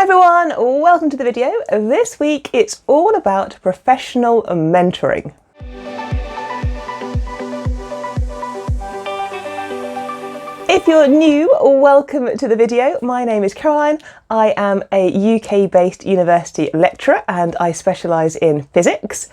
everyone, welcome to the video. This week it's all about professional mentoring. If you're new, welcome to the video. My name is Caroline. I am a UK-based university lecturer and I specialise in physics.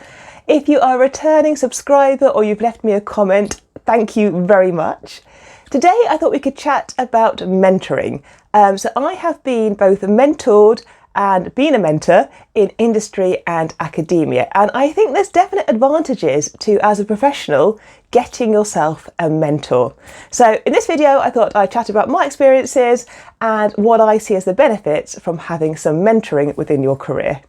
If you are a returning subscriber or you've left me a comment, thank you very much. Today I thought we could chat about mentoring. So I have been both mentored and been a mentor in industry and academia, and I think there's definite advantages to, as a professional, getting yourself a mentor. So in this video I thought I'd chat about my experiences and what I see as the benefits from having some mentoring within your career.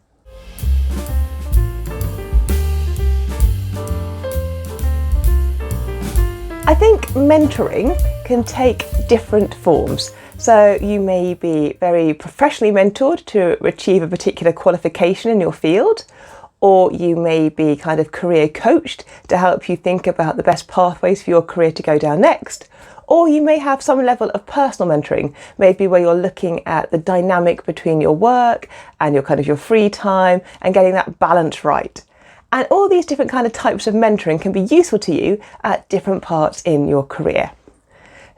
I think mentoring can take different forms. So you may be very professionally mentored to achieve a particular qualification in your field, or you may be kind of career coached to help you think about the best pathways for your career to go down next. Or you may have some level of personal mentoring, maybe where you're looking at the dynamic between your work and your free time and getting that balance right. And all these different kind of types of mentoring can be useful to you at different parts in your career.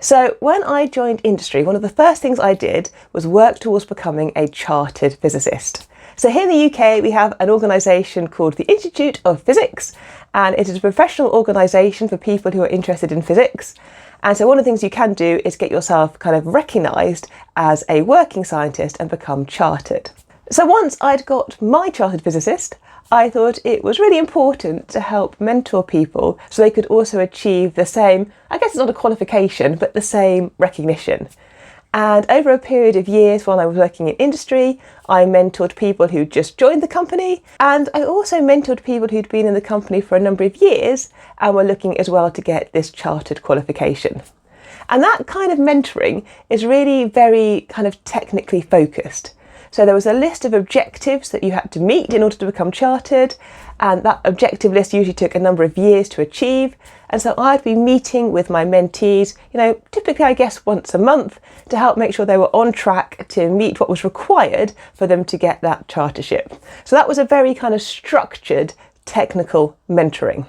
So when I joined industry, one of the first things I did was work towards becoming a chartered physicist. So here in the UK, we have an organisation called the Institute of Physics, and it is a professional organisation for people who are interested in physics. And so one of the things you can do is get yourself kind of recognised as a working scientist and become chartered. So once I'd got my chartered physicist, I thought it was really important to help mentor people so they could also achieve the same, I guess it's not a qualification, but the same recognition. And over a period of years when I was working in industry, I mentored people who just joined the company, and I also mentored people who'd been in the company for a number of years and were looking as well to get this chartered qualification. And that kind of mentoring is really very kind of technically focused. So there was a list of objectives that you had to meet in order to become chartered, and that objective list usually took a number of years to achieve. And so I'd be meeting with my mentees, typically I guess once a month, to help make sure they were on track to meet what was required for them to get that chartership. So that was a very kind of structured technical mentoring.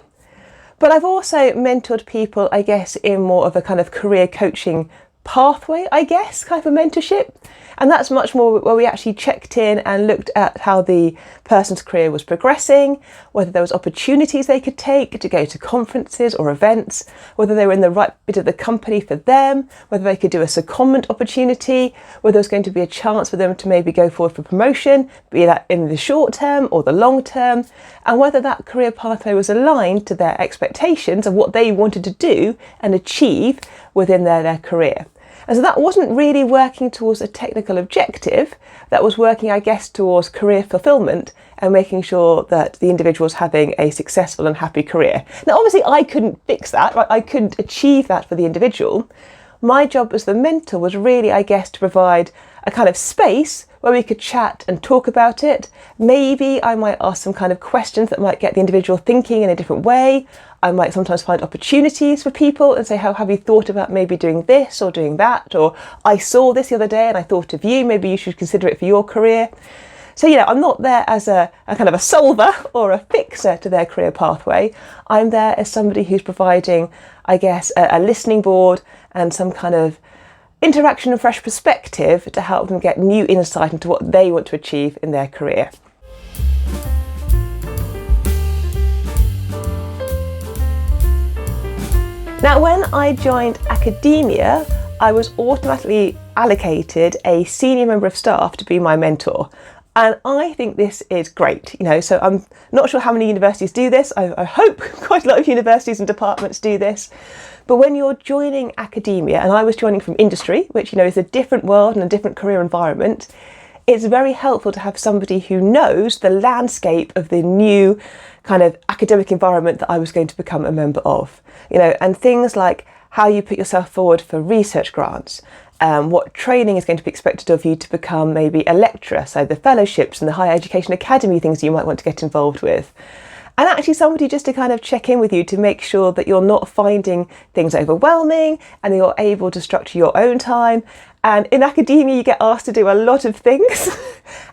But I've also mentored people, I guess, in more of a kind of career coaching pathway, I guess, kind of a mentorship. And that's much more where we actually checked in and looked at how the person's career was progressing, whether there was opportunities they could take to go to conferences or events, whether they were in the right bit of the company for them, whether they could do a secondment opportunity, whether there was going to be a chance for them to maybe go forward for promotion, be that in the short term or the long term, and whether that career pathway was aligned to their expectations of what they wanted to do and achieve within their career. And so that wasn't really working towards a technical objective, that was working, I guess, towards career fulfillment and making sure that the individual was having a successful and happy career. Now, obviously, I couldn't fix that, right? I couldn't achieve that for the individual. My job as the mentor was really, I guess, to provide a kind of space where we could chat and talk about it. Maybe I might ask some kind of questions that might get the individual thinking in a different way. I might sometimes find opportunities for people and say, how have you thought about maybe doing this or doing that? Or I saw this the other day and I thought of you, maybe you should consider it for your career. So, I'm not there as a kind of a solver or a fixer to their career pathway. I'm there as somebody who's providing, I guess, a listening board and some kind of interaction and fresh perspective to help them get new insight into what they want to achieve in their career. Now, when I joined academia, I was automatically allocated a senior member of staff to be my mentor. And I think this is great, so I'm not sure how many universities do this. I hope quite a lot of universities and departments do this. But when you're joining academia, and I was joining from industry, which, is a different world and a different career environment, it's very helpful to have somebody who knows the landscape of the new kind of academic environment that I was going to become a member of, and things like how you put yourself forward for research grants, what training is going to be expected of you to become maybe a lecturer, so the fellowships and the higher education academy things you might want to get involved with, And actually somebody just to kind of check in with you to make sure that you're not finding things overwhelming and you're able to structure your own time. And in academia, you get asked to do a lot of things.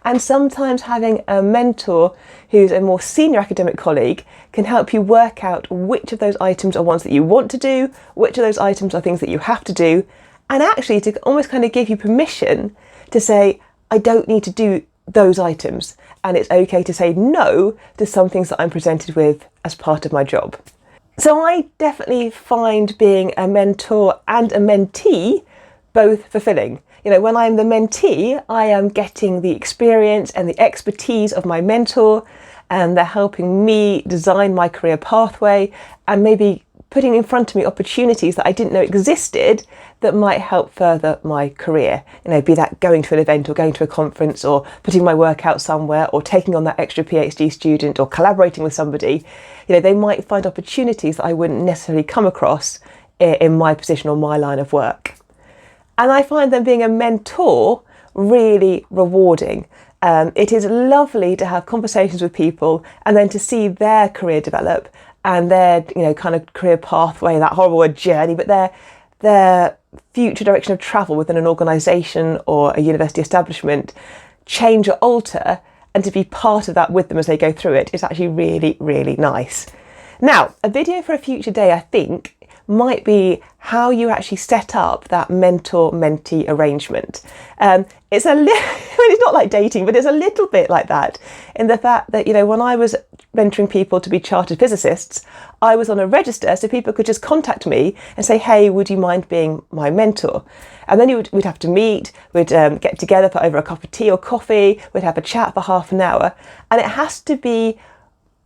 And sometimes having a mentor who's a more senior academic colleague can help you work out which of those items are ones that you want to do, which of those items are things that you have to do, and actually to almost kind of give you permission to say, I don't need to do those items. And it's okay to say no to some things that I'm presented with as part of my job. So I definitely find being a mentor and a mentee both fulfilling. You know, when I'm the mentee, I am getting the experience and the expertise of my mentor, and they're helping me design my career pathway and maybe putting in front of me opportunities that I didn't know existed that might help further my career. You know, be that going to an event or going to a conference or putting my work out somewhere or taking on that extra PhD student or collaborating with somebody. You know, they might find opportunities that I wouldn't necessarily come across in my position or my line of work. And I find them being a mentor really rewarding. It is lovely to have conversations with people and then to see their career develop and their, you know, kind of career pathway, that horrible word journey, but their future direction of travel within an organisation or a university establishment change or alter, and to be part of that with them as they go through it is actually really, really nice. Now, a video for a future day, I think, might be how you actually set up that mentor-mentee arrangement. It's it's not like dating, but it's a little bit like that in the fact that, you know, when I was mentoring people to be chartered physicists, I was on a register so people could just contact me and say, hey, would you mind being my mentor? And then we'd have to meet, we'd get together for over a cup of tea or coffee, we'd have a chat for half an hour, and it has to be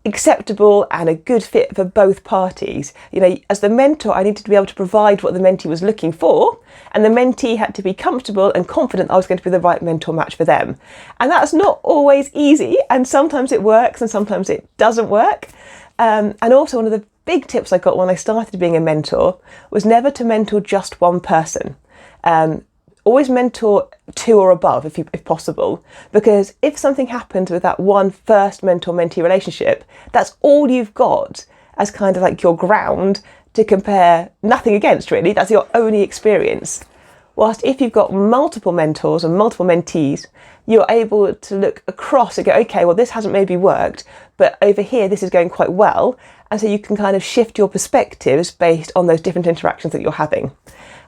acceptable and a good fit for both parties. You know, as the mentor, I needed to be able to provide what the mentee was looking for, and the mentee had to be comfortable and confident I was going to be the right mentor match for them. And that's not always easy, and sometimes it works and sometimes it doesn't work. And also one of the big tips I got when I started being a mentor was never to mentor just one person. Always mentor 2 or above if possible, because if something happens with that one first mentor-mentee relationship, that's all you've got as kind of like your ground to compare nothing against, really. That's your only experience. Whilst if you've got multiple mentors and multiple mentees, you're able to look across and go, okay, well, this hasn't maybe worked, but over here, this is going quite well. And so you can kind of shift your perspectives based on those different interactions that you're having.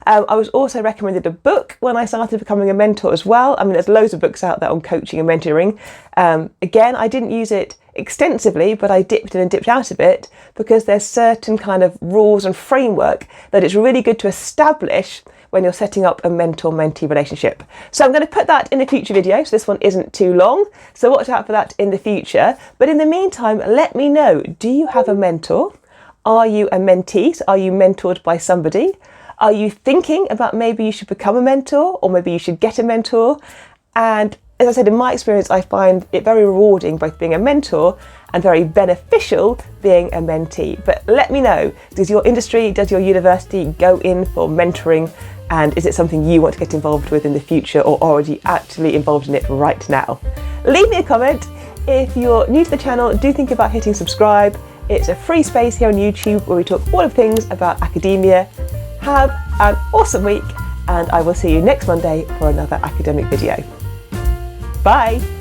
I was also recommended a book when I started becoming a mentor as well. I mean, there's loads of books out there on coaching and mentoring. Again, I didn't use it extensively, but I dipped in and dipped out of it because there's certain kind of rules and framework that it's really good to establish when you're setting up a mentor-mentee relationship. So I'm going to put that in a future video, so this one isn't too long. So watch out for that in the future. But in the meantime, let me know, do you have a mentor? Are you a mentee? So are you mentored by somebody? Are you thinking about maybe you should become a mentor or maybe you should get a mentor? And as I said, in my experience, I find it very rewarding both being a mentor and very beneficial being a mentee. But let me know, does your industry, does your university go in for mentoring? And is it something you want to get involved with in the future or already actually involved in it right now? Leave me a comment. If you're new to the channel, do think about hitting subscribe. It's a free space here on YouTube where we talk all of things about academia. Have an awesome week, and I will see you next Monday for another academic video. Bye!